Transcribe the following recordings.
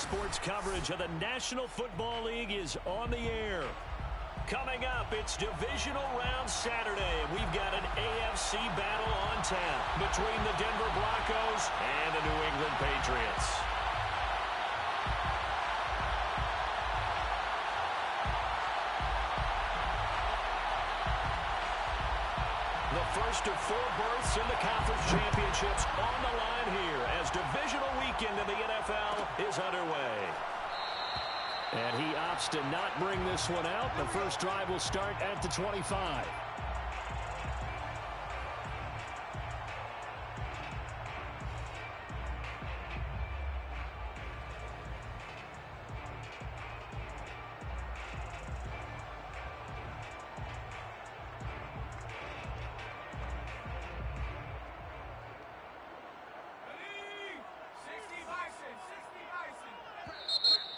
sports coverage of the National Football League is on the air. Coming up, it's Divisional Round Saturday, and we've got an AFC battle on tap between the Denver Broncos and the New England Patriots. The first of 4 berths in the conference championships on the line here as divisional weekend in the NFL is underway. And he opts to not bring this one out. The first drive will start at the 25.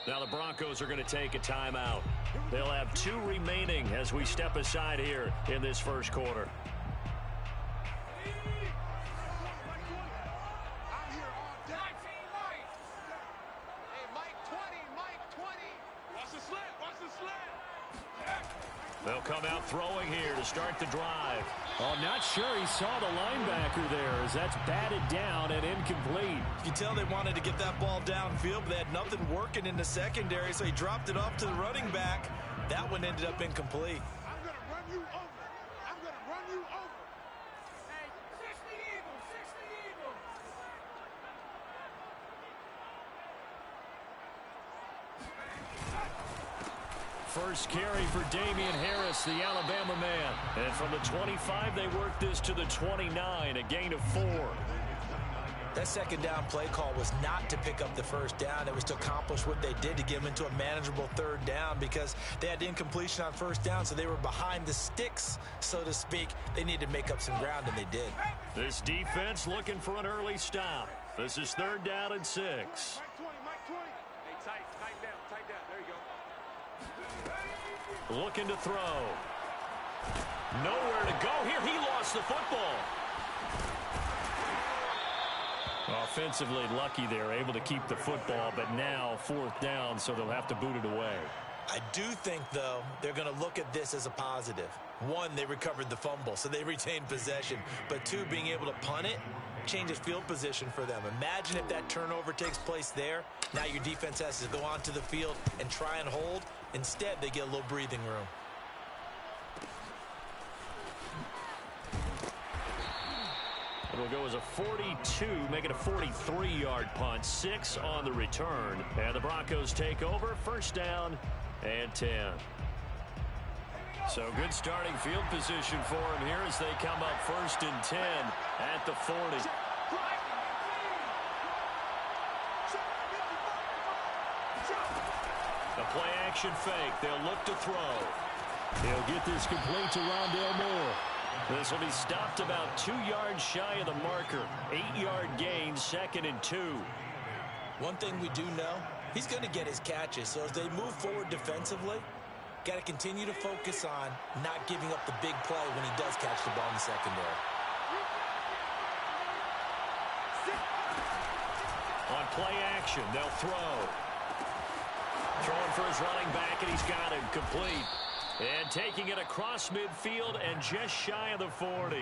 Now the Broncos are going to take a timeout. They'll have 2 remaining as we step aside here in this first quarter. They'll come out throwing here to start the drive. Oh, not sure he saw the linebacker there as that's batted down and incomplete. You can tell they wanted to get that ball downfield, but they had nothing working in the secondary, so he dropped it off to the running back. That one ended up incomplete. I'm going to run you over. I'm going to run you over. Hey, 60 Eagles, 60 Eagles. First carry for Damian Harris, the Alabama man. And from the 25, they work this to the 29, a gain of 4. That second down play call was not to pick up the first down. It was to accomplish what they did to get them into a manageable third down because they had incompletion on first down, so they were behind the sticks, so to speak. They needed to make up some ground, and they did. This defense looking for an early stop. This is 3rd down and 6. Mike 20, Mike 20. Hey, tight down. There you go. Looking to throw. Nowhere to go here. He lost the football. Offensively lucky they're able to keep the football, but now 4th down, so they'll have to boot it away. I do think, though, they're going to look at this as a positive. 1, they recovered the fumble, so they retained possession. But 2, being able to punt it changes field position for them. Imagine if that turnover takes place there. Now your defense has to go onto the field and try and hold. Instead, they get a little breathing room. It'll go as a 42, make it a 43-yard punt. 6 on the return. And the Broncos take over. 1st down and 10. So good starting field position for him here as they come up 1st and 10 at the 40. A play-action fake. They'll look to throw. He'll get this complete to Rondale Moore. This will be stopped about 2 yards shy of the marker. 8-yard gain, 2nd and 2. One thing we do know, he's going to get his catches. So as they move forward defensively, got to continue to focus on not giving up the big play when he does catch the ball in the secondary. On play action, they'll throw. Throwing for his running back, and he's got him complete. And taking it across midfield and just shy of the 40.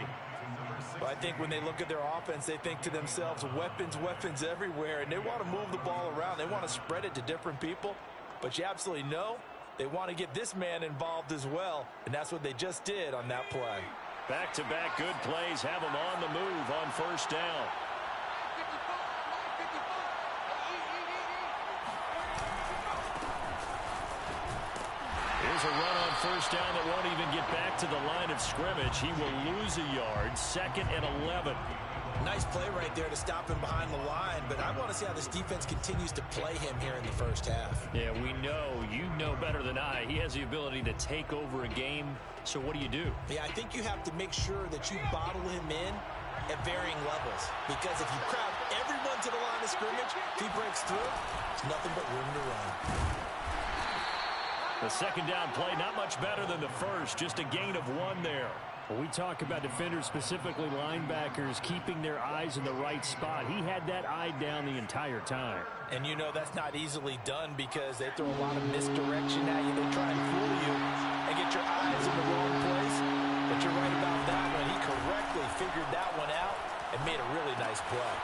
Well, I think when they look at their offense, they think to themselves, weapons everywhere, and they want to move the ball around. They want to spread it to different people. But you absolutely know they want to get this man involved as well, and that's what they just did on that play. Back-to-back good plays have him on the move on 1st down. Here's a run on 1st down that won't even get back to the line of scrimmage. He will lose a yard. 2nd and 11. Nice play right there to stop him behind the line, but I want to see how this defense continues to play him here in the 1st half. Yeah, we know. You know better than I. He has the ability to take over a game. So what do? Yeah, I think you have to make sure that you bottle him in at varying levels, because if you crowd everyone to the line of scrimmage, if he breaks through, there's nothing but room to run. The 2nd down play, not much better than the first. Just a gain of 1 there. We talk about defenders, specifically linebackers, keeping their eyes in the right spot. He had that eye down the entire time. And you know that's not easily done because they throw a lot of misdirection at you. They try and fool you and get your eyes in the wrong place. But you're right about that one. He correctly figured that one out and made a really nice play.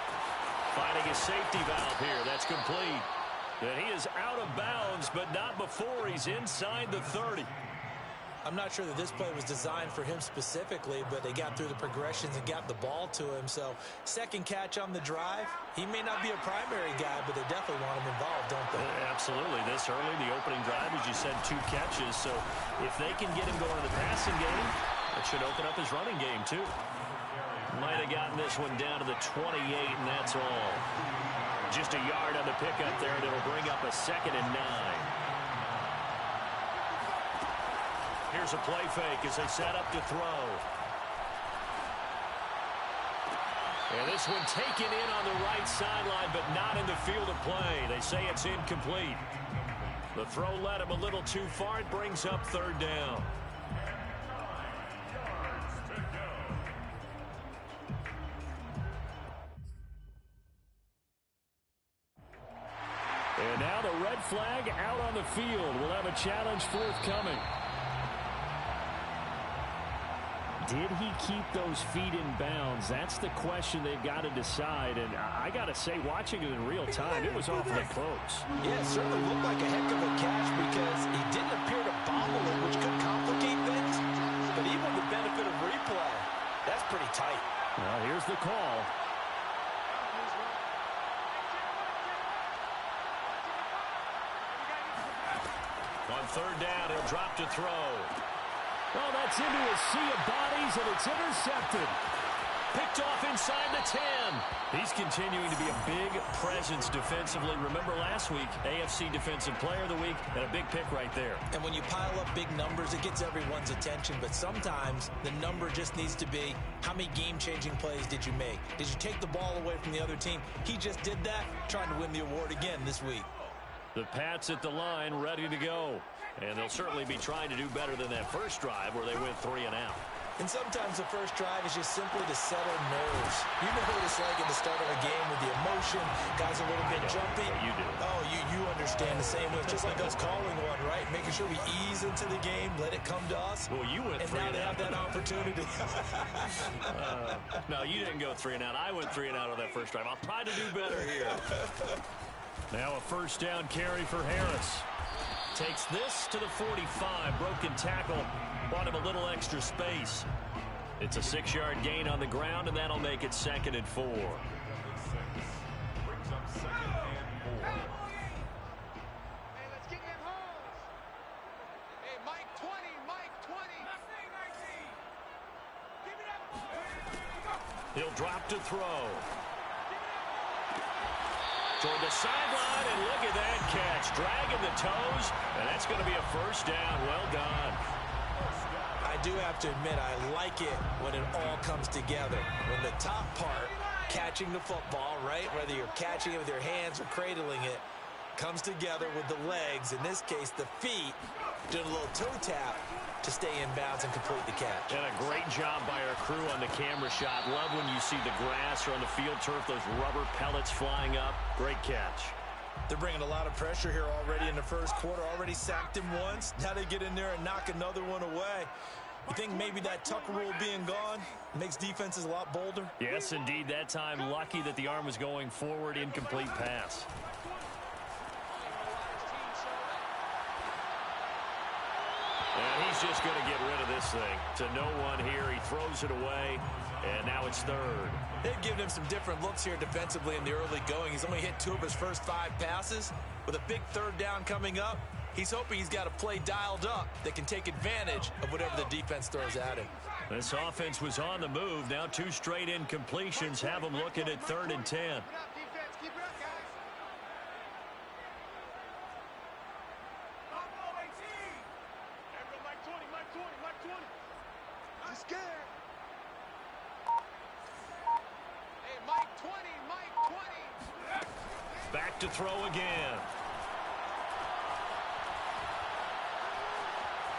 Finding a safety valve here. That's complete. And he is out of bounds, but not before he's inside the 30. I'm not sure that this play was designed for him specifically, but they got through the progressions and got the ball to him. So second catch on the drive. He may not be a primary guy, but they definitely want him involved, don't they? Absolutely. This early, the opening drive, as you said, 2 catches. So if they can get him going in the passing game, that should open up his running game too. Might have gotten this one down to the 28, and that's all. Just a yard on the pickup there, and it'll bring up a 2nd and 9. Here's a play fake as they set up to throw. And this one taken in on the right sideline, but not in the field of play. They say it's incomplete. The throw led him a little too far. It brings up 3rd down. And now the red flag out on the field. We'll have a challenge forthcoming. Did he keep those feet in bounds? That's the question they've got to decide. And I got to say, watching it in real time, it was awfully close. Yeah, it certainly looked like a heck of a catch because he didn't appear to bobble it, which could complicate things. But even with the benefit of replay, that's pretty tight. Well, here's the call. On 3rd down, he'll drop to throw. Well, that's into a sea of bodies, and it's intercepted. Picked off inside the 10. He's continuing to be a big presence defensively. Remember last week, AFC Defensive Player of the Week, and a big pick right there. And when you pile up big numbers, it gets everyone's attention. But sometimes the number just needs to be, how many game-changing plays did you make? Did you take the ball away from the other team? He just did that, trying to win the award again this week. The Pats at the line, ready to go. And they'll certainly be trying to do better than that first drive where they went 3 and out. And sometimes the first drive is just simply to settle nerves. You know what it's like at the start of a game with the emotion, guys a little bit jumpy. Yeah, you do. Oh, you understand the same way. It's just like us calling one, right? Making sure we ease into the game, let it come to us. Well, you went 3 and and out. now they have that opportunity. No, you didn't go 3 and out. I went 3 and out on that first drive. I'll try to do better here. Now a 1st down carry for Harris. Takes this to the 45. Broken tackle. Bought him a little extra space. It's a 6-yard gain on the ground, and that'll make it 2nd and 4. Hey, let's get them homes. Hey, Mike 20, Mike 20. Give me that ball. He'll drop to throw. Toward the sideline, and look at that catch. Dragging the toes, and that's going to be a 1st down. Well done. I do have to admit, I like it when it all comes together. When the top part, catching the football, right, whether you're catching it with your hands or cradling it, comes together with the legs, in this case the feet, doing a little toe tap to stay in bounds and complete the catch. And a great job by our crew on the camera shot. Love when you see the grass or on the field turf, those rubber pellets flying up. Great catch. They're bringing a lot of pressure here already in the first quarter. Already sacked him once. Now they get in there and knock another one away. You think maybe that Tucker rule being gone makes defenses a lot bolder? Yes, indeed. That time, lucky that the arm was going forward. Incomplete pass. And he's just going to get rid of this thing. To no one here. He throws it away, and now it's 3rd. They've given him some different looks here defensively in the early going. He's only hit 2 of his first 5 passes. With a big 3rd down coming up, he's hoping he's got a play dialed up that can take advantage of whatever the defense throws at him. This offense was on the move. Now 2 straight incompletions have them looking at 3rd and 10. Keep it up, defense. Keep it up, guys. Mike 20, Mike 20, Mike 20. I'm scared. Hey, Mike 20, Mike 20. Back to throw again.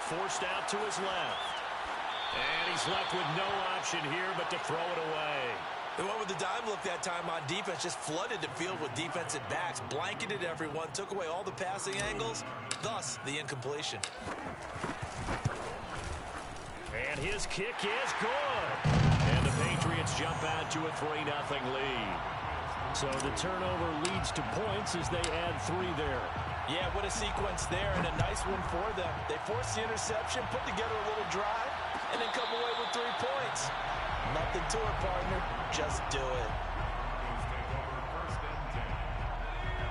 Forced out to his left. And he he's left with no option here but to throw it away. They went with the dime look that time on defense, just flooded the field with defensive backs, blanketed everyone, took away all the passing angles, thus the incompletion. And his kick is good. And the Patriots jump out to a 3-0 lead. So the turnover leads to points as they add 3 there. Yeah, what a sequence there, and a nice one for them. They forced the interception, put together a little drive, and then come away with 3 points. Nothing to it, partner. Just do it.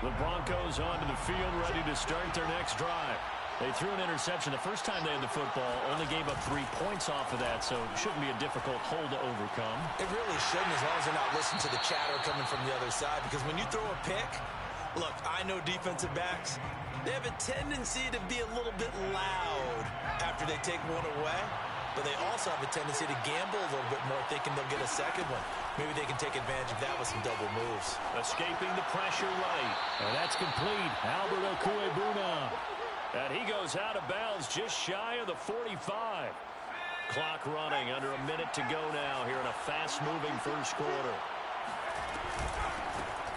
The Broncos onto the field, ready to start their next drive. They threw an interception the first time they had the football, only gave up 3 points off of that, so it shouldn't be a difficult hole to overcome. It really shouldn't, as long as they're not listening to the chatter coming from the other side, because when you throw a pick, look, I know defensive backs, they have a tendency to be a little bit loud after they take one away, but they also have a tendency to gamble a little bit more, thinking they'll get a second one. Maybe they can take advantage of that with some double moves. Escaping the pressure right. And that's complete. Albert Okuebuna. And he goes out of bounds just shy of the 45. Clock running, under a minute to go now here in a fast-moving first quarter.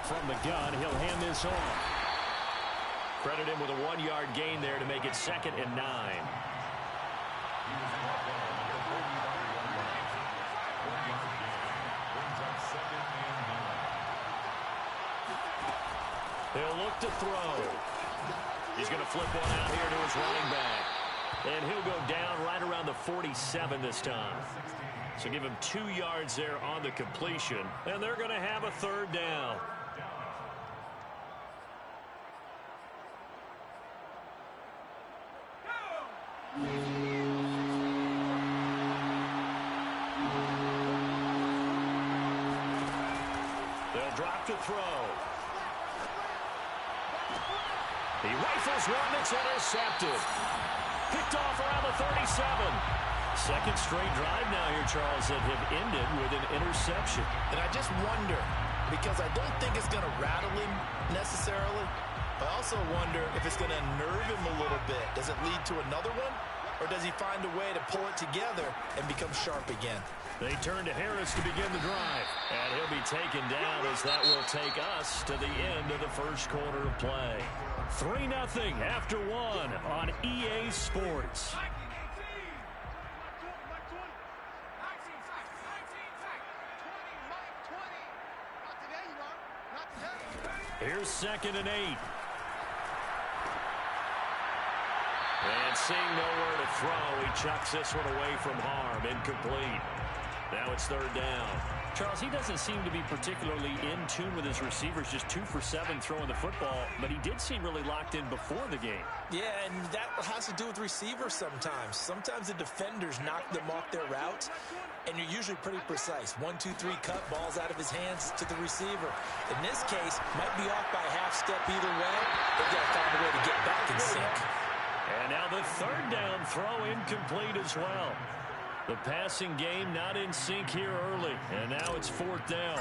From the gun, he'll hand this off. Credit him with a 1-yard gain there to make it 2nd and 9. He'll look to throw. He's going to flip one out here to his running back. And he'll go down right around the 47 this time. So give him 2 yards there on the completion. And they're going to have a 3rd down. They'll drop to throw. He rifles one that's intercepted. Picked off around the 37. Second straight drive now here, Charles, that have ended with an interception. And I just wonder, because I don't think it's going to rattle him necessarily, but I also wonder if it's going to unnerve him a little bit. Does it lead to another one? Or does he find a way to pull it together and become sharp again? They turn to Harris to begin the drive. And he'll be taken down as that will take us to the end of the first quarter of play. 3-0 after 1 on EA Sports. Here's 2nd and 8. And seeing nowhere to throw, he chucks this one away from harm. Incomplete. Now it's 3rd down. Charles, he doesn't seem to be particularly in tune with his receivers, just 2 for 7 throwing the football, but he did seem really locked in before the game. Yeah, and that has to do with receivers sometimes. Sometimes the defenders knock them off their routes, and you're usually pretty precise. 1, 2, 3 cut, balls out of his hands to the receiver. In this case, might be off by a half step either way. They've got to find a way to get back in sync. And now the 3rd down throw incomplete as well. The passing game not in sync here early. And now it's 4th down.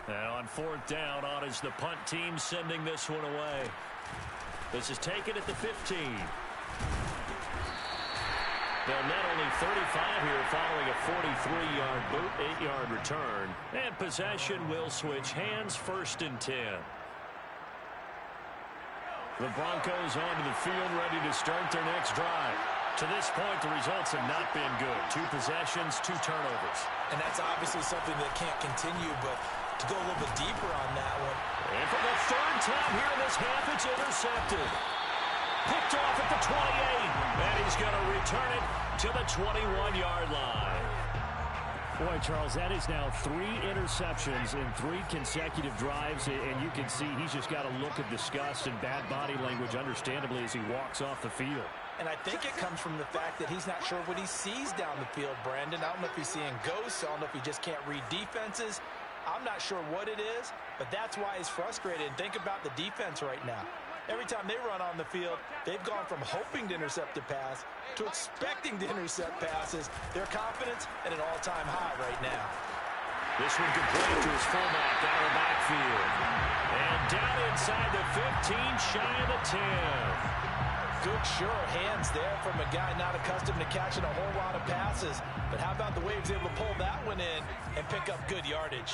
And on 4th down, on is the punt team sending this one away. This is taken at the 15. They'll net only 35 here following a 43-yard boot, 8-yard return. And possession will switch hands, 1st and 10. The Broncos onto the field, ready to start their next drive. To this point, the results have not been good. 2 possessions, 2 turnovers. And that's obviously something that can't continue, but to go a little bit deeper on that one. And for the 3rd time here in this half, it's intercepted. Picked off at the 28. And he's going to return it to the 21-yard line. Boy, Charles, that is now 3 interceptions in 3 consecutive drives, and you can see he's just got a look of disgust and bad body language, understandably, as he walks off the field. And I think it comes from the fact that he's not sure what he sees down the field, Brandon. I don't know if he's seeing ghosts. I don't know if he just can't read defenses. I'm not sure what it is, but that's why he's frustrated. And think about the defense right now. Every time they run on the field, they've gone from hoping to intercept a pass to expecting to intercept passes. Their confidence at an all-time high right now. This one complete to his fullback down the backfield. And down inside the 15, shy of the 10. good, sure hands there from a guy not accustomed to catching a whole lot of passes. But how about the way he was able to pull that one in and pick up good yardage?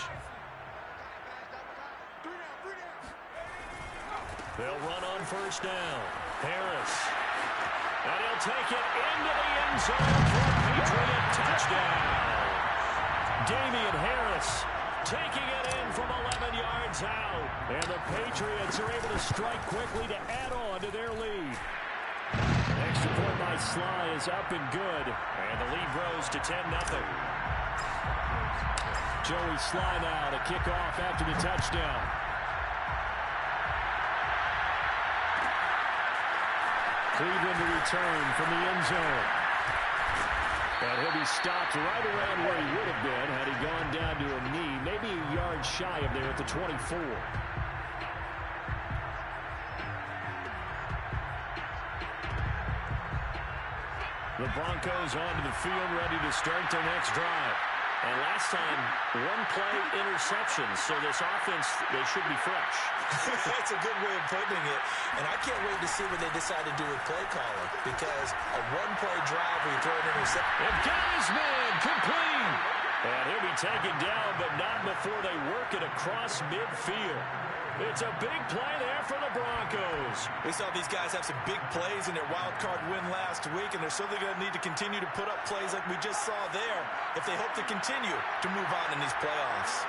They'll run on first down. Harris. And he'll take it into the end zone for a Patriot touchdown. Damian Harris taking it in from 11 yards out. And the Patriots are able to strike quickly to add on to their lead. Extra point by Sly is up and good. And the lead grows to 10-0. Joey Sly now to kick off after the touchdown. Cleveland to return from the end zone. And he'll be stopped right around where he would have been had he gone down to a knee, maybe a yard shy of there at the 24. The Broncos onto the field, ready to start their next drive. And last time, one-play interception, so this offense, they should be fresh. That's a good way of putting it. And I can't wait to see what they decide to do with play calling, because a one-play drive where you throw an interception. And got his man complete. And he'll be taken down, but not before they work it across midfield. It's a big play there for the Broncos. We saw these guys have some big plays in their wild card win last week, and they're certainly going to need to continue to put up plays like we just saw there if they hope to continue to move on in these playoffs.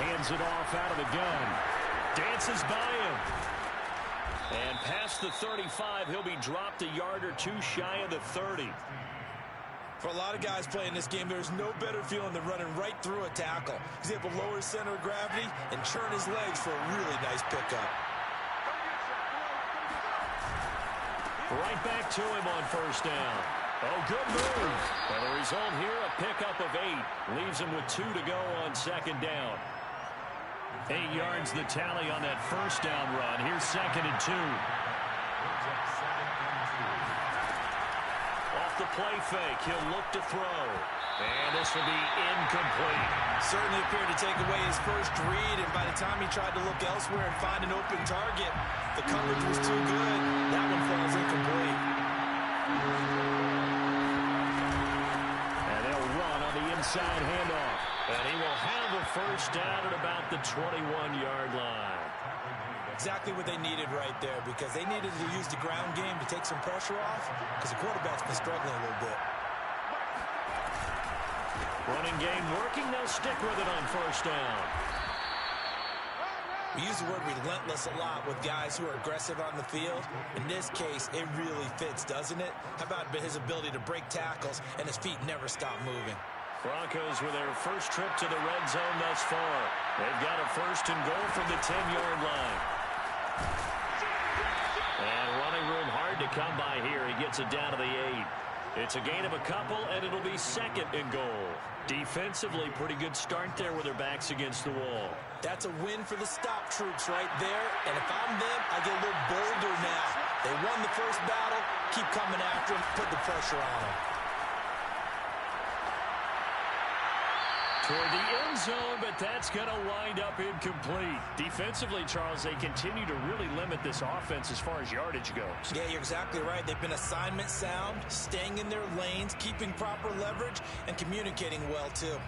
Hands it off out of the gun. Dances by him. And past the 35, he'll be dropped a yard or two shy of the 30. For a lot of guys playing this game, there's no better feeling than running right through a tackle. He's able to lower his center of gravity and churn his legs for a really nice pickup. Right back to him on first down. Oh, good move. And the result here, a pickup of 8. Leaves him with 2 to go on second down. 8 yards the tally on that first down run. Here's 2nd and 2. The play fake. He'll look to throw. And this will be incomplete. Certainly appeared to take away his first read, and by the time he tried to look elsewhere and find an open target, the coverage was too good. That one falls incomplete. And they'll run on the inside handoff. And he will have a first down at about the 21-yard line. Exactly what they needed right there, because they needed to use the ground game to take some pressure off, because the quarterback's been struggling a little bit. Running game working. They'll stick with it on first down. We use the word relentless a lot with guys who are aggressive on the field. In this case, it really fits, doesn't it? How about his ability to break tackles and his feet never stop moving? Broncos with their first trip to the red zone thus far. They've got a first and goal from the 10-yard line. And running room hard to come by here. He gets it down to the 8. It's a gain of a couple, and it'll be 2nd and goal. Defensively, pretty good start there with their backs against the wall. That's a win for the stop troops right there. And if I'm them, I get a little bolder now. They won the first battle. Keep coming after them. Put the pressure on them. Toward the end zone, but that's going to wind up incomplete. Defensively, Charles, they continue to really limit this offense as far as yardage goes. Yeah, you're exactly right. They've been assignment sound, staying in their lanes, keeping proper leverage, and communicating well, too.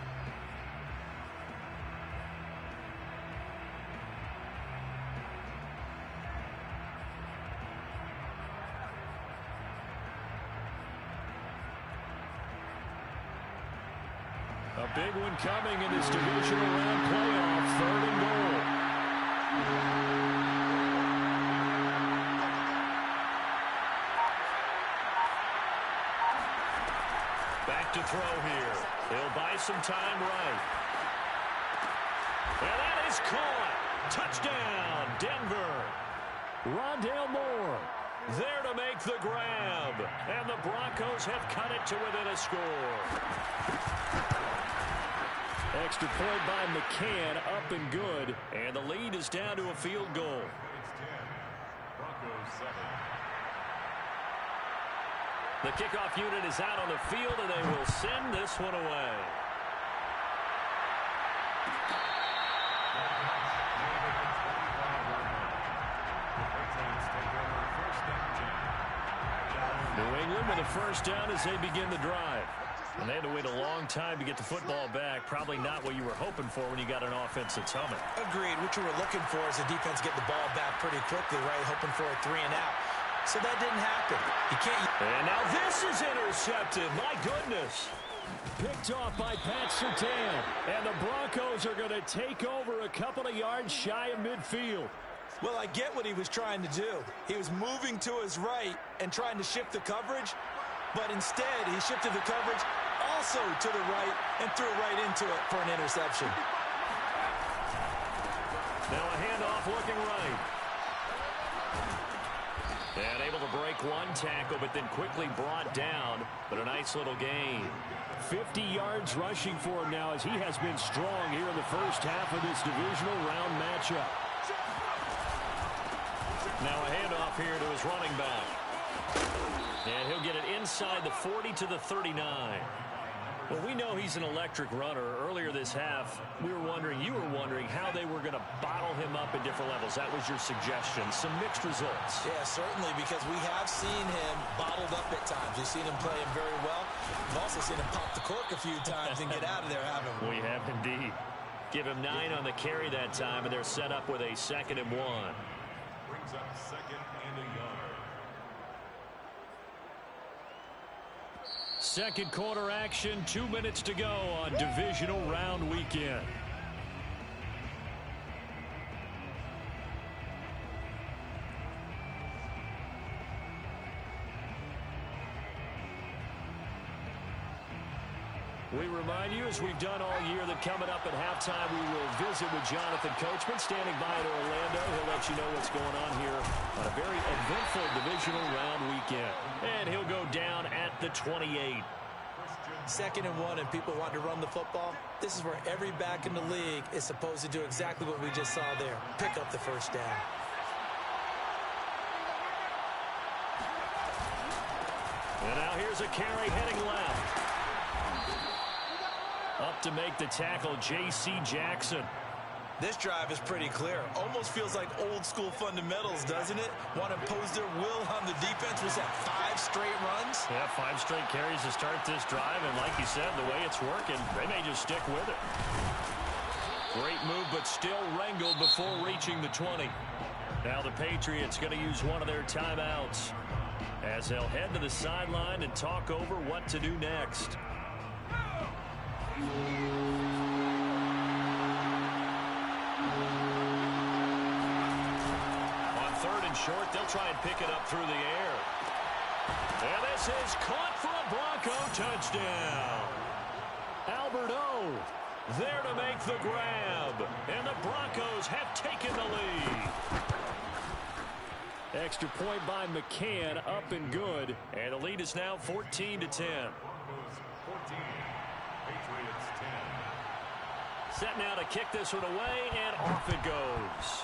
A big one coming in this divisional round playoff, 3rd and goal. Back to throw here. He'll buy some time right. And that is caught. Touchdown, Denver. Rondale Moore there to make the grab. And the Broncos have cut it to within a score. Extra point by McCann, up and good. And the lead is down to a field goal. The kickoff unit is out on the field, and they will send this one away. New England with a first down as they begin the drive. And they had to wait a long time to get the football back. Probably not what you were hoping for when you got an offense that's humming. Agreed. What you were looking for is the defense get the ball back pretty quickly, right? Hoping for a 3-and-out. So that didn't happen. You can't. And now this is intercepted. My goodness. Picked off by Pat Surtain. And the Broncos are going to take over a couple of yards shy of midfield. Well, I get what he was trying to do. He was moving to his right and trying to shift the coverage. But instead, he shifted the coverage also to the right and threw right into it for an interception. Now a handoff looking right. And able to break one tackle, but then quickly brought down. But a nice little gain. 50 yards rushing for him now as he has been strong here in the first half of this divisional round matchup. Now a handoff here to his running back. And he'll get it inside the 40 to the 39. Well, we know he's an electric runner. Earlier this half, you were wondering how they were going to bottle him up at different levels. That was your suggestion. Some mixed results. Yeah, certainly, because we have seen him bottled up at times. We've seen him play him very well. We've also seen him pop the cork a few times and get out of there, haven't we? We have indeed. Give him 9 on the carry that time, and they're set up with a 2nd and 1. Brings up 2nd and a yard. Second quarter action, 2 minutes to go on divisional round weekend. We remind you, as we've done all year, that coming up at halftime, we will visit with Jonathan Coachman, standing by in Orlando. He'll let you know what's going on here on a very eventful divisional round weekend. And he'll go down at the 28. 2nd and 1, and people want to run the football. This is where every back in the league is supposed to do exactly what we just saw there. Pick up the first down. And now here's a carry heading left. Up to make the tackle, J.C. Jackson. This drive is pretty clear. Almost feels like old school fundamentals, doesn't it? Want to impose their will on the defense. Was that 5 straight runs? Yeah, 5 straight carries to start this drive. And like you said, the way it's working, they may just stick with it. Great move, but still wrangled before reaching the 20. Now the Patriots going to use one of their timeouts as they'll head to the sideline and talk over what to do next. On 3rd and short, they'll try and pick it up through the air. And this is caught for a Bronco touchdown. Albert O there to make the grab. And the Broncos have taken the lead. Extra point by McCann, up and good. And the lead is now 14-10. 14. Patriots 10. Set now to kick this one away, and off it goes.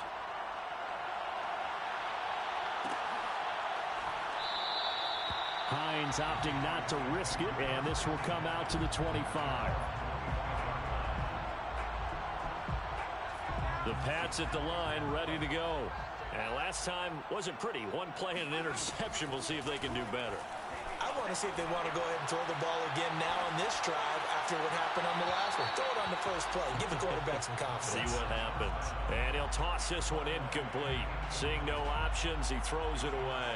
Hines opting not to risk it, and this will come out to the 25. The Pats at the line, ready to go. And last time wasn't pretty. One play and an interception. We'll see if they can do better. I want to see if they want to go ahead and throw the ball again now on this drive after what happened on the last one. Throw it on the first play. Give the quarterback some confidence. See what happens. And he'll toss this one incomplete. Seeing no options, he throws it away.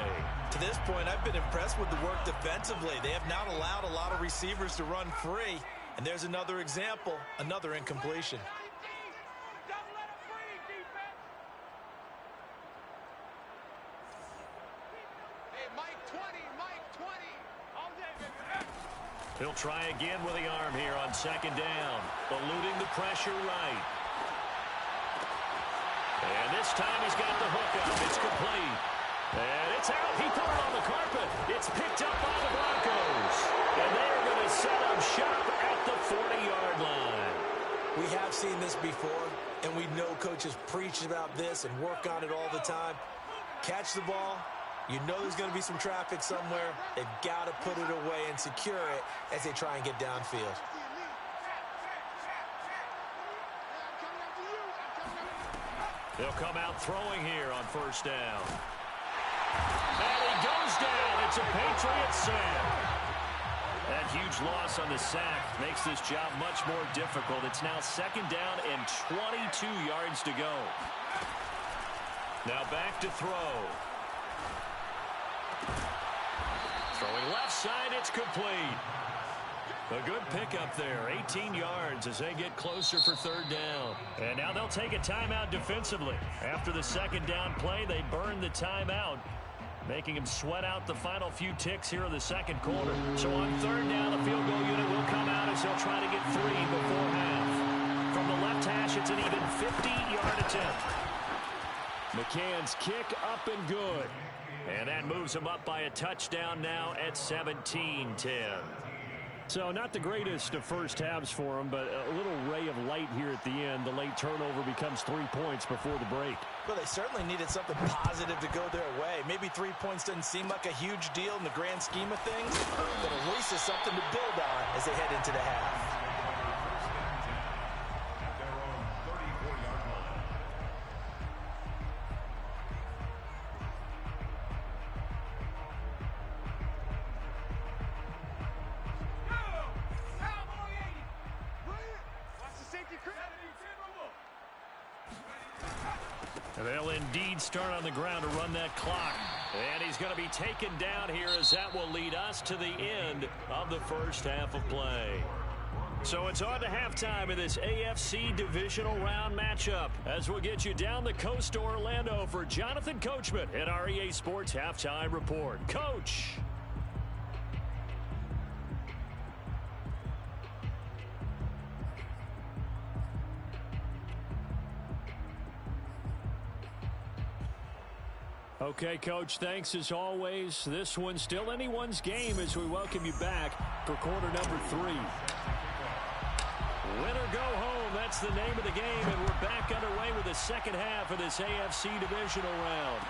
To this point, I've been impressed with the work defensively. They have not allowed a lot of receivers to run free. And there's another example, another incompletion. He'll try again with the arm here on 2nd down. Eluding the pressure right. And this time he's got the hook up. It's complete. And it's out. He put it on the carpet. It's picked up by the Broncos. And they're going to set up shop at the 40-yard line. We have seen this before, and we know coaches preach about this and work on it all the time. Catch the ball. You know there's going to be some traffic somewhere. They've got to put it away and secure it as they try and get downfield. They'll come out throwing here on 1st down. And he goes down at It's a Patriots sack. That huge loss on the sack makes this job much more difficult. It's now 2nd down and 22 yards to go. Now back to throw. Throwing left side, it's complete. A good pickup there, 18 yards as they get closer for 3rd down. And now they'll take a timeout defensively. After the 2nd down play, they burn the timeout, making him sweat out the final few ticks here in the 2nd quarter. So on 3rd down, the field goal unit will come out as they'll try to get 3 before half. From the left hash, it's an even 50-yard attempt. McCann's kick up and good. And that moves him up by a touchdown now at 17-10. So not the greatest of first halves for him, but a little ray of light here at the end. The late turnover becomes 3 points before the break. Well, they certainly needed something positive to go their way. Maybe 3 points doesn't seem like a huge deal in the grand scheme of things, but at least it's something to build on as they head into the half. They'll indeed start on the ground to run that clock. And he's going to be taken down here as that will lead us to the end of the first half of play. So it's on to halftime in this AFC divisional round matchup as we'll get you down the coast to Orlando for Jonathan Coachman at our EA Sports Halftime Report. Coach. Okay, Coach, thanks as always. This one's still anyone's game as we welcome you back for quarter number 3. Win or go home, that's the name of the game, and we're back underway with the second half of this AFC divisional round.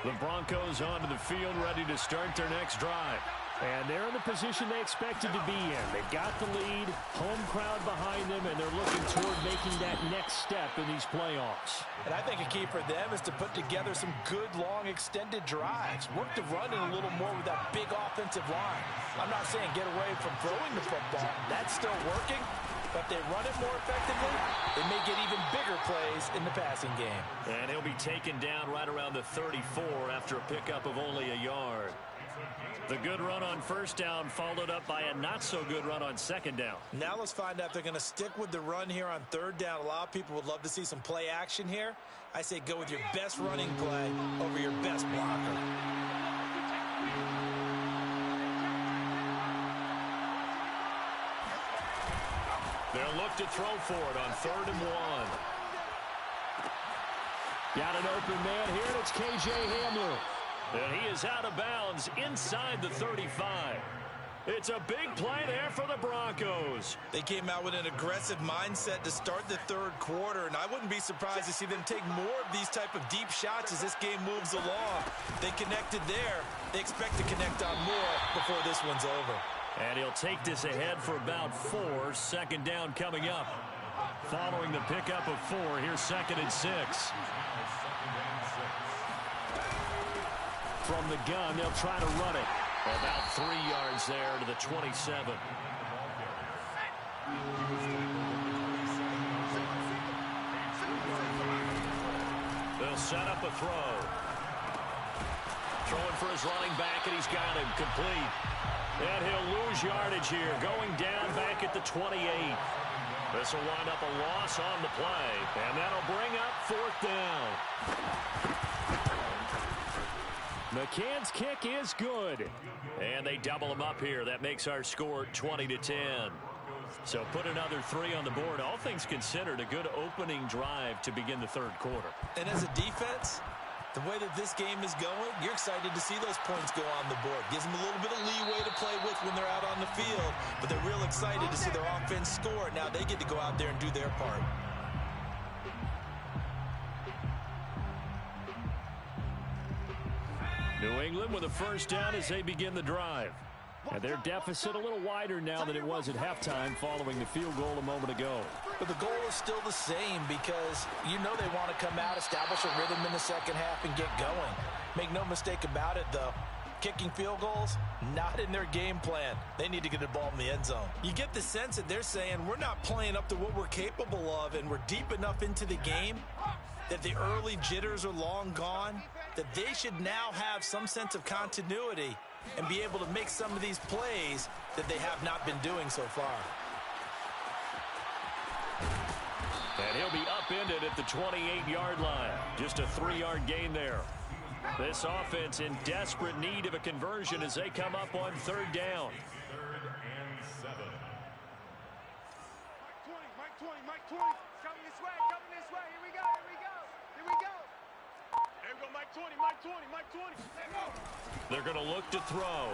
The Broncos onto the field, ready to start their next drive. And they're in the position they expected to be in. They've got the lead, home crowd behind them, and they're looking toward making that next step in these playoffs. And I think a key for them is to put together some good, long, extended drives. Work the run in a little more with that big offensive line. I'm not saying get away from throwing the football. That's still working. But if they run it more effectively, they may get even bigger plays in the passing game. And he'll be taken down right around the 34 after a pickup of only a yard. The good run on first down followed up by a not-so-good run on second down. Now let's find out if they're going to stick with the run here on third down. A lot of people would love to see some play action here. I say go with your best running play over your best blocker. They'll look to throw for it on 3rd and 1. Got an open man here, and it's K.J. Hamler. And he is out of bounds inside the 35. It's a big play there for the Broncos. They came out with an aggressive mindset to start the third quarter, and I wouldn't be surprised to see them take more of these type of deep shots as this game moves along. They connected there. They expect to connect on more before this one's over. And he'll take this ahead for about 4. 2nd down coming up. Following the pickup of 4, here's 2nd and 6. From the gun, they'll try to run it. About 3 yards there to the 27. They'll set up a throw. Throwing for his running back, and he's got him complete. And he'll lose yardage here, going down back at the 28. This will wind up a loss on the play, and that'll bring up 4th down. McCann's kick is good. And they double him up here. That makes our score 20-10. So put another 3 on the board. All things considered, a good opening drive to begin the third quarter. And as a defense, the way that this game is going, you're excited to see those points go on the board. Gives them a little bit of leeway to play with when they're out on the field. But they're real excited to see their offense score. Now they get to go out there and do their part. New England with a first down as they begin the drive. And their deficit a little wider now than it was at halftime following the field goal a moment ago. But the goal is still the same because you know they want to come out, establish a rhythm in the second half, and get going. Make no mistake about it, though. Kicking field goals, not in their game plan. They need to get the ball in the end zone. You get the sense that they're saying we're not playing up to what we're capable of, and we're deep enough into the game that the early jitters are long gone, that they should now have some sense of continuity and be able to make some of these plays that they have not been doing so far. And he'll be upended at the 28-yard line. Just a 3-yard gain there. This offense in desperate need of a conversion as they come up on 3rd down. Third and 7. Mike 20, Mike 20. Coming this way, Here we go, here we go. Here we go. There we go, Mike 20, Mike 20, Mike 20. They're going to look to throw.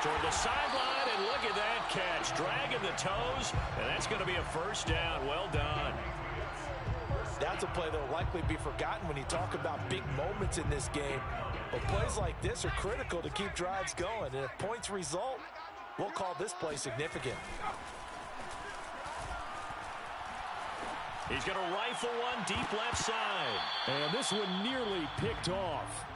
Toward the sideline, and look at that catch. Dragging the toes, and that's going to be a 1st down. Well done. That's a play that will likely be forgotten when you talk about big moments in this game. But plays like this are critical to keep drives going. And if points result, we'll call this play significant. He's going to rifle one deep left side. And this one nearly picked off.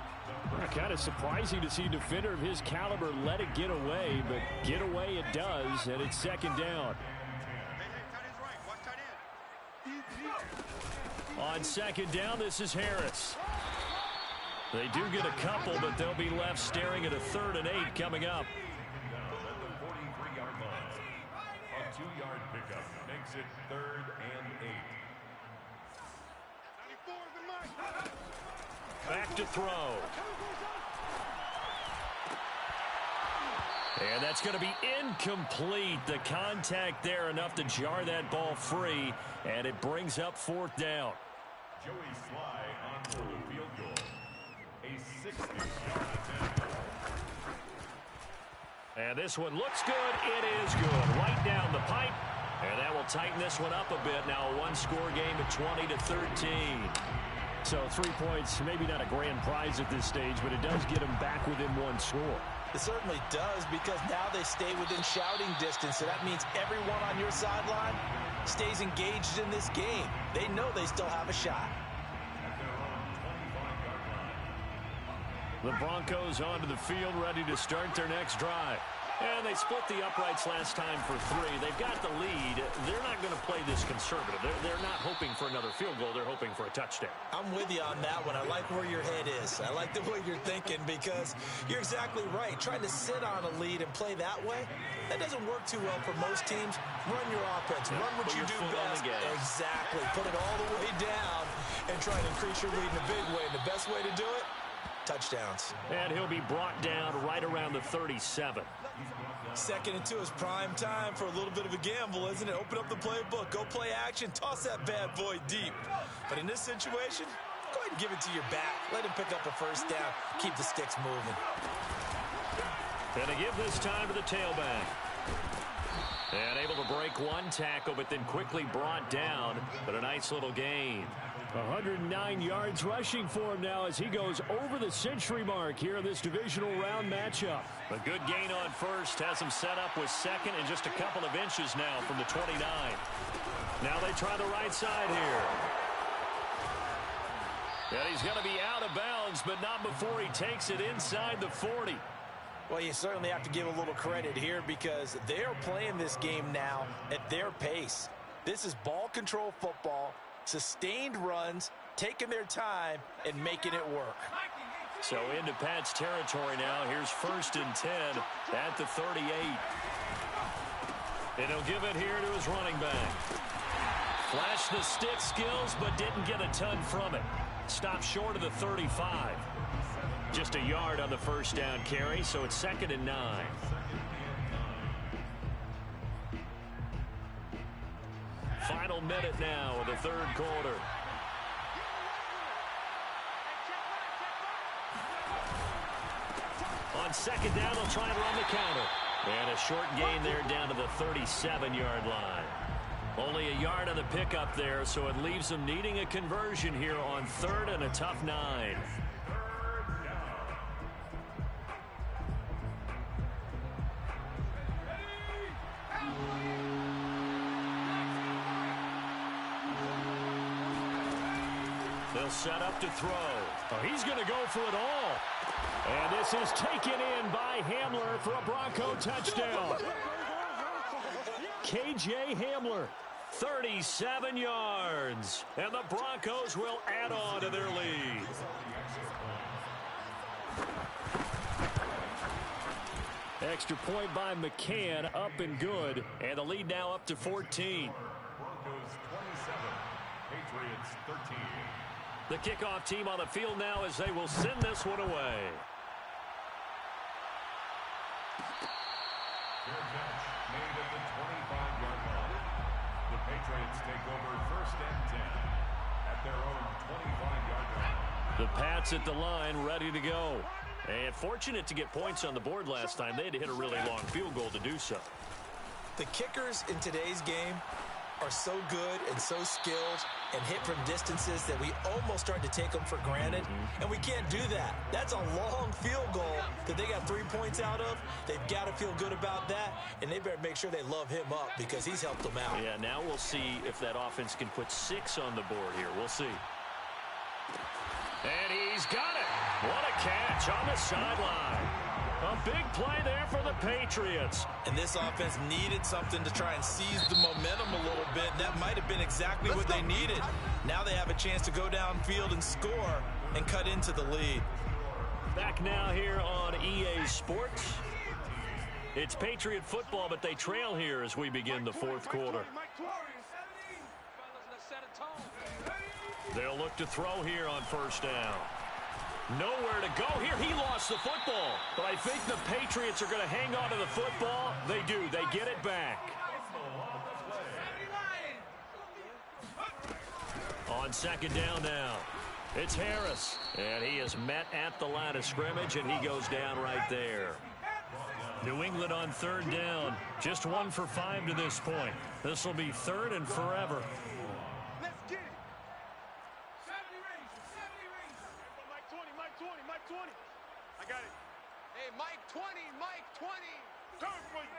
Kind of surprising to see a defender of his caliber let it get away, but get away it does, and it's 2nd down. On 2nd down, this is Harris. They do get a couple, but they'll be left staring at a 3rd and 8 coming up. At the 43-yard line. A 2-yard pickup makes it 3rd and 8. Back to throw. And that's going to be incomplete. The contact there enough to jar that ball free, and it brings up 4th down. Joey Sly on for the field goal. A 60-yard attempt. And this one looks good. It is good. Right down the pipe. And that will tighten this one up a bit. Now a 1-score game at 20-13. So 3 points, maybe not a grand prize at this stage, but it does get them back within 1 score. It certainly does, because now they stay within shouting distance. So that means everyone on your sideline stays engaged in this game. They know they still have a shot. The Broncos onto the field, ready to start their next drive. And they split the uprights last time for 3. They've got the lead. They're not going to play this conservative. They're not hoping for another field goal. They're hoping for a touchdown. I'm with you on that one. I like where your head is. I like the way you're thinking, because you're exactly right. Trying to sit on a lead and play that way, that doesn't work too well for most teams. Run your offense. Run what you do best. Exactly. Put it all the way down and try to increase your lead in a big way. And the best way to do it, touchdowns. And he'll be brought down right around the 37. 2nd and 2 is prime time for a little bit of a gamble, isn't it? Open up the playbook, go play action, toss that bad boy deep. But in this situation, go ahead and give it to your back. Let him pick up a 1st down. Keep the sticks moving. And they give this time to the tailback. And able to break 1 tackle, but then quickly brought down. But a nice little gain. 109 yards rushing for him now as he goes over the century mark here in this divisional round matchup. A good gain on 1st, has him set up with 2nd and just a couple of inches now from the 29. Now they try the right side here. And he's going to be out of bounds, but not before he takes it inside the 40. Well, you certainly have to give a little credit here, because they're playing this game now at their pace. This is ball control football. Sustained runs, taking their time, and making it work. So into Pat's territory now. Here's 1st and 10 at the 38. And he'll give it here to his running back. Flashed the stick skills, but didn't get a ton from it. Stopped short of the 35. Just a yard on the 1st down carry, so it's 2nd and 9. Final minute now of the 3rd quarter. On 2nd down, they'll try and run the counter. And a short gain there down to the 37-yard line. Only a yard on the pickup there, so it leaves them needing a conversion here on 3rd and a tough 9. They'll set up to throw. Oh, he's going to go for it all. And this is taken in by Hamler for a Bronco touchdown. K.J. Hamler. 37 yards. And the Broncos will add on to their lead. Extra point by McCann, up and good. And the lead now up to 14. Broncos 27, Patriots 13. The kickoff team on the field now as they will send this one away. Fair catch made at the 25-yard line. The Patriots take over 1st and 10 at their own 25-yard line. The Pats at the line, ready to go. And fortunate to get points on the board last time. They had to hit a really long field goal to do so. The kickers in today's game are so good and so skilled and hit from distances that we almost start to take them for granted. And we can't do that. That's a long field goal that they got 3 points out of. They've got to feel good about that, and they better make sure they love him up because he's helped them out. Yeah, now we'll see if that offense can put 6 on the board here. We'll see. And he's got it. What a catch on the sideline. A big play there for the Patriots. And this offense needed something to try and seize the momentum a little bit. That might have been exactly what they needed. Now they have a chance to go downfield and score and cut into the lead. Back now here on EA Sports. It's Patriot football, but they trail here as we begin the fourth quarter. They'll look to throw here on 1st down. Nowhere to go here. He lost the football. But I think the Patriots are going to hang on to the football. They do. They get it back. On 2nd down now. It's Harris. And he is met at the line of scrimmage, and he goes down right there. New England on 3rd down. Just 1 for 5 to this point. This will be 3rd and forever. Let's get it. 70 Mike 20. I got it. Hey, Mike 20, Mike 20. Coming for you.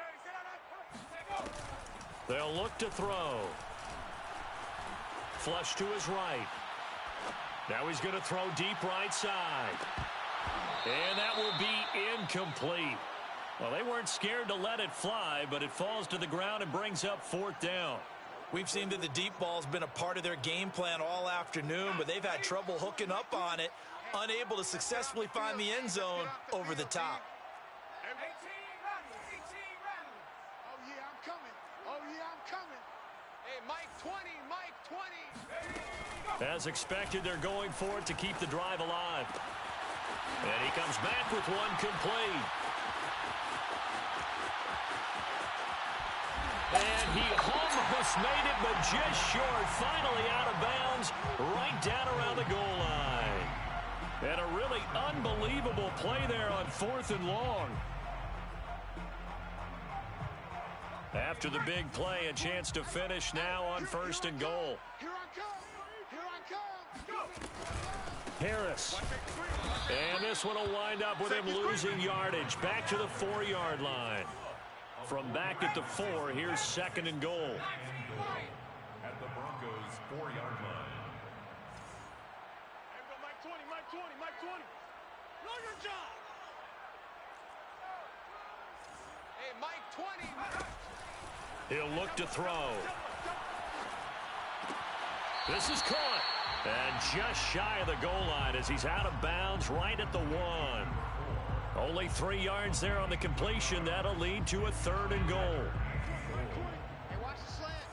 They'll look to throw. Flush to his right. Now he's going to throw deep right side. And that will be incomplete. Well, they weren't scared to let it fly, but it falls to the ground and brings up 4th down. We've seen that the deep ball's been a part of their game plan all afternoon, but they've had trouble hooking up on it, unable to successfully find the end zone over the top. Oh, yeah, I'm coming. Oh, yeah, I'm coming. Hey, Mike 20, Mike 20. As expected, they're going for it to keep the drive alive. And he comes back with one complete. And he almost made it, but just short. Finally out of bounds, right down around the goal line. And a really unbelievable play there on 4th and long. After the big play, a chance to finish now on 1st and goal. Here I come. Here I come. Go. Harris. And this one will wind up with him losing yardage. Back to the 4-yard line. From back at the 4, here's 2nd and goal. At the Broncos' 4-yard line. Here we go, Mike 20, Mike 20, Mike 20. Know your job. Hey, Mike 20. He'll look to throw. This is caught. And just shy of the goal line as he's out of bounds right at the 1. Only 3 yards there on the completion. That'll lead to a 3rd and goal. Hey, watch the slant.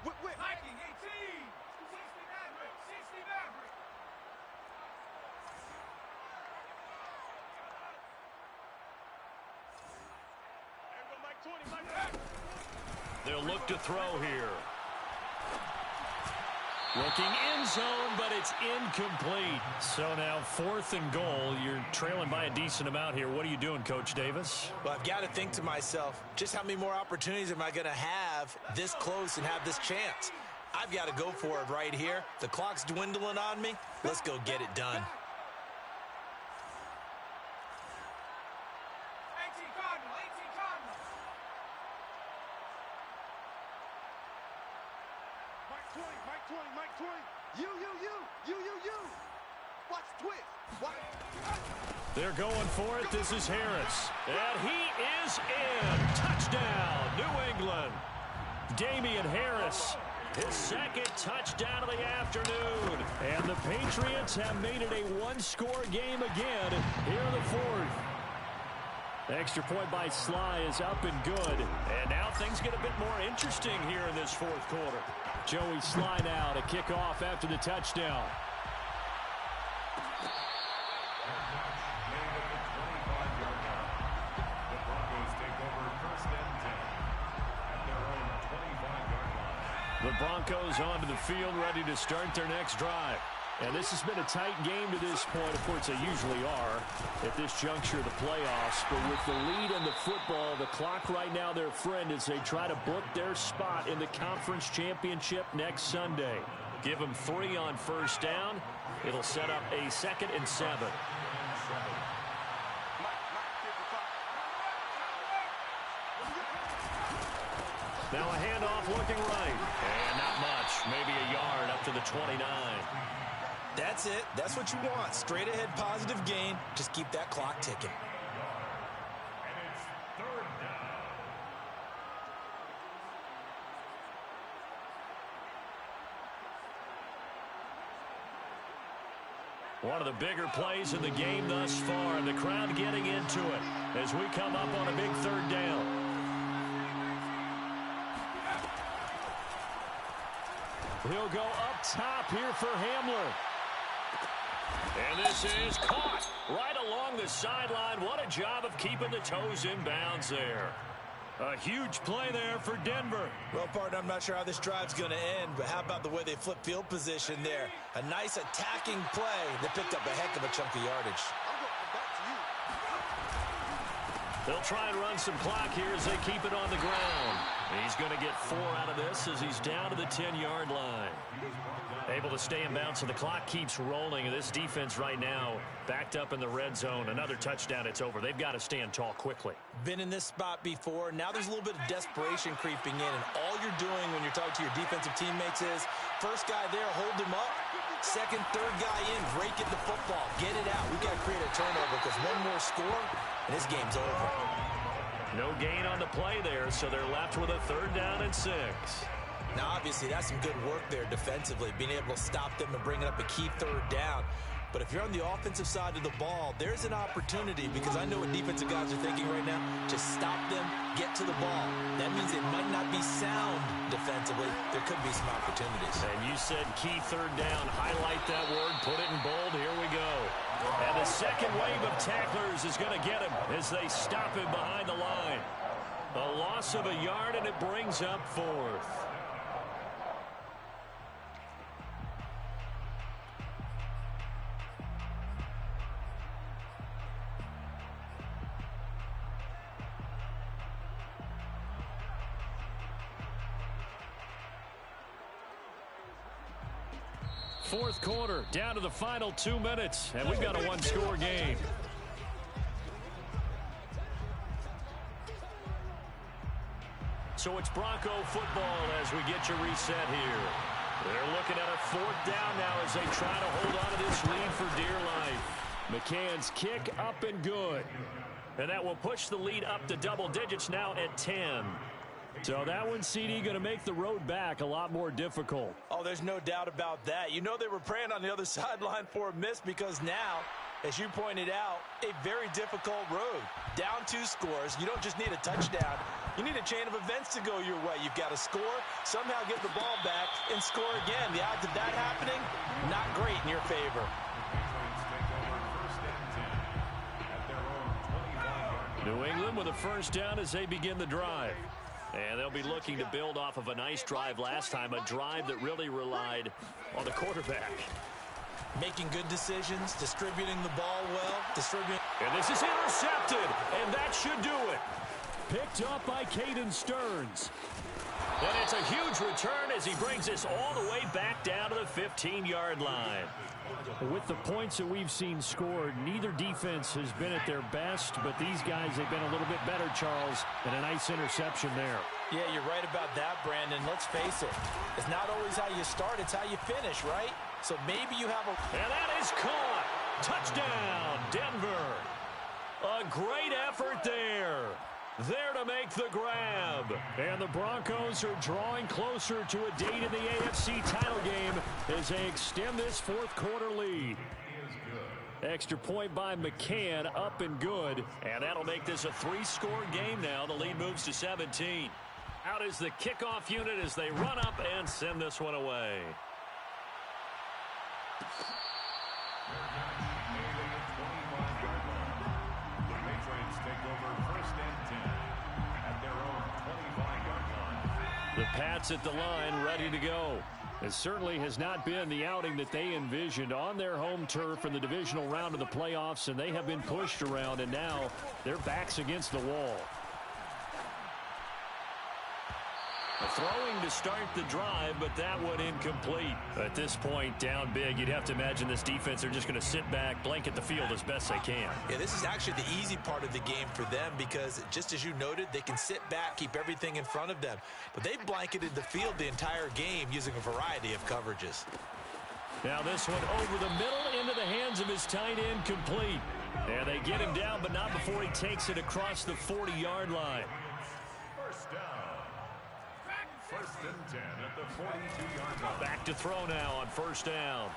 Viking 18. 60 Maverick. 60 Maverick. Here we go, Mike 20, Mike 20. They'll look to throw here. Looking end zone, but it's incomplete. So now 4th and goal. You're trailing by a decent amount here. What are you doing, Coach Davis? Well, I've got to think to myself, just how many more opportunities am I going to have this close and have this chance? I've got to go for it right here. The clock's dwindling on me. Let's go get it done. Mike 20, Mike 20, Mike 20. You. Watch twist. Watch. They're going for it. This is Harris. And he is in. Touchdown, New England. Damian Harris, his second touchdown of the afternoon. And the Patriots have made it a one-score game again here in the fourth. Extra point by Sly is up and good. And now things get a bit more interesting here in this fourth quarter. Joey Sly now to kick off after the touchdown. The Broncos onto the field, ready to start their next drive. And this has been a tight game to this point. Of course, they usually are at this juncture of the playoffs. But with the lead in the football, the clock right now their friend as they try to book their spot in the conference championship next Sunday. Give them 3 on first down. It'll set up a 2nd and 7. Now a handoff looking right. And not much. Maybe a yard up to the 29. That's it. That's what you want. Straight ahead positive gain. Just keep that clock ticking. And it's 3rd down. One of the bigger plays in the game thus far. The crowd getting into it as we come up on a big 3rd down. He'll go up top here for Hamler. And this is caught right along the sideline. What a job of keeping the toes in bounds there. A huge play there for Denver. Well, partner, I'm not sure how this drive's going to end, but how about the way they flip field position there? A nice attacking play that picked up a heck of a chunk of yardage. They'll try and run some clock here as they keep it on the ground. He's going to get 4 out of this as he's down to the 10-yard line. Able to stay in bounds, so the clock keeps rolling. And this defense right now backed up in the red zone. Another touchdown, it's over. They've got to stand tall quickly. Been in this spot before. Now there's a little bit of desperation creeping in. And all you're doing when you're talking to your defensive teammates is, first guy there, hold him up. Second, third guy in, break it the football. Get it out. We've got to create a turnover because one more score, and this game's over. No gain on the play there, so they're left with a 3rd down and 6. Now, obviously, that's some good work there defensively, being able to stop them and bringing up a key 3rd down. But if you're on the offensive side of the ball, there's an opportunity because I know what defensive guys are thinking right now. Just stop them, get to the ball. That means it might not be sound defensively. There could be some opportunities. And you said key 3rd down. Highlight that word. Put it in bold. Here we go. And the second wave of tacklers is going to get him as they stop him behind the line. A loss of a yard, and it brings up 4th. Fourth quarter, down to the final 2 minutes, and we've got a one-score game. So it's Bronco football as we get you reset here. They're looking at a 4th down now as they try to hold on to this lead for dear life. McCann's kick up and good. And that will push the lead up to double digits now at 10. So that one, CD, going to make the road back a lot more difficult. Oh, there's no doubt about that. You know they were praying on the other sideline for a miss because now, as you pointed out, a very difficult road. Down 2 scores. You don't just need a touchdown. You need a chain of events to go your way. You've got to score, somehow get the ball back, and score again. The odds of that happening, not great in your favor. New England with a 1st down as they begin the drive. And they'll be looking to build off of a nice drive last time, a drive that really relied on the quarterback. Making good decisions, distributing the ball well, And this is intercepted, and that should do it. Picked up by Caden Stearns. And it's a huge return as he brings us all the way back down to the 15-yard line. With the points that we've seen scored, neither defense has been at their best, but these guys have been a little bit better, Charles, and a nice interception there. Yeah, you're right about that, Brandon. Let's face it. It's not always how you start, it's how you finish, right? So maybe you have a... And that is caught. Touchdown, Denver. A great effort there. There to make the grab. And the Broncos are drawing closer to a date in the AFC title game as they extend this fourth quarter lead. Extra point by McCann, up and good. And that'll make this a 3-score game now. The lead moves to 17. Out is the kickoff unit as they run up and send this one away. The Pats at the line, ready to go. It certainly has not been the outing that they envisioned on their home turf in the divisional round of the playoffs, and they have been pushed around, and now their backs against the wall. Throwing to start the drive, but that one incomplete. At this point, down big, you'd have to imagine this defense are just going to sit back, blanket the field as best they can. Yeah, this is actually the easy part of the game for them because, just as you noted, they can sit back, keep everything in front of them. But they've blanketed the field the entire game using a variety of coverages. Now this one over the middle into the hands of his tight end, complete. And they get him down, but not before he takes it across the 40-yard line. First down. First and 10 at the 42-yard line. Back to throw now on first down.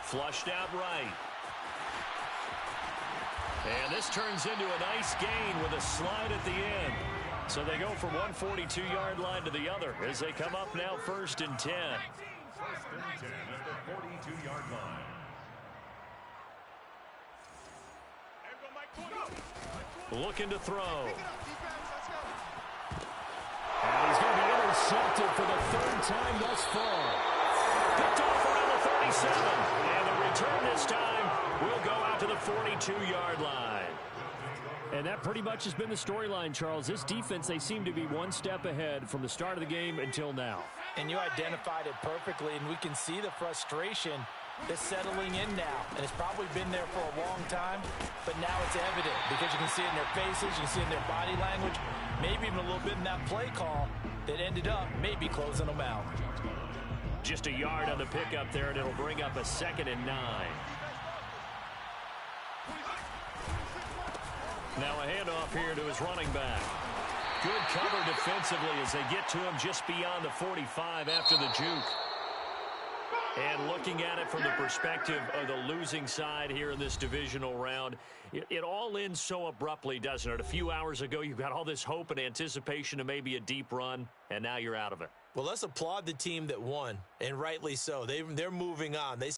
Flushed out right. And this turns into a nice gain with a slide at the end. So they go from one 42-yard line to the other as they come up now first and 10. First and 10 at the 42-yard line. Looking to throw. And he's going to be intercepted for the third time thus far. Picked off around the 37. And the return this time will go out to the 42-yard line. And that pretty much has been the storyline, Charles. This defense, they seem to be one step ahead from the start of the game until now. And you identified it perfectly, and we can see the frustration that's settling in now. And it's probably been there for a long time, but now it's evident because you can see it in their faces, you can see it in their body language, maybe even a little bit in that play call that ended up maybe closing them out. Just a yard on the pickup there, and it'll bring up a 2nd and 9. Now a handoff here to his running back. Good cover defensively as they get to him just beyond the 45 after the juke. And looking at it from the perspective of the losing side here in this divisional round, it all ends so abruptly, doesn't it? A few hours ago, you got all this hope and anticipation of maybe a deep run, and now you're out of it. Well, let's applaud the team that won, and rightly so. They're moving on. They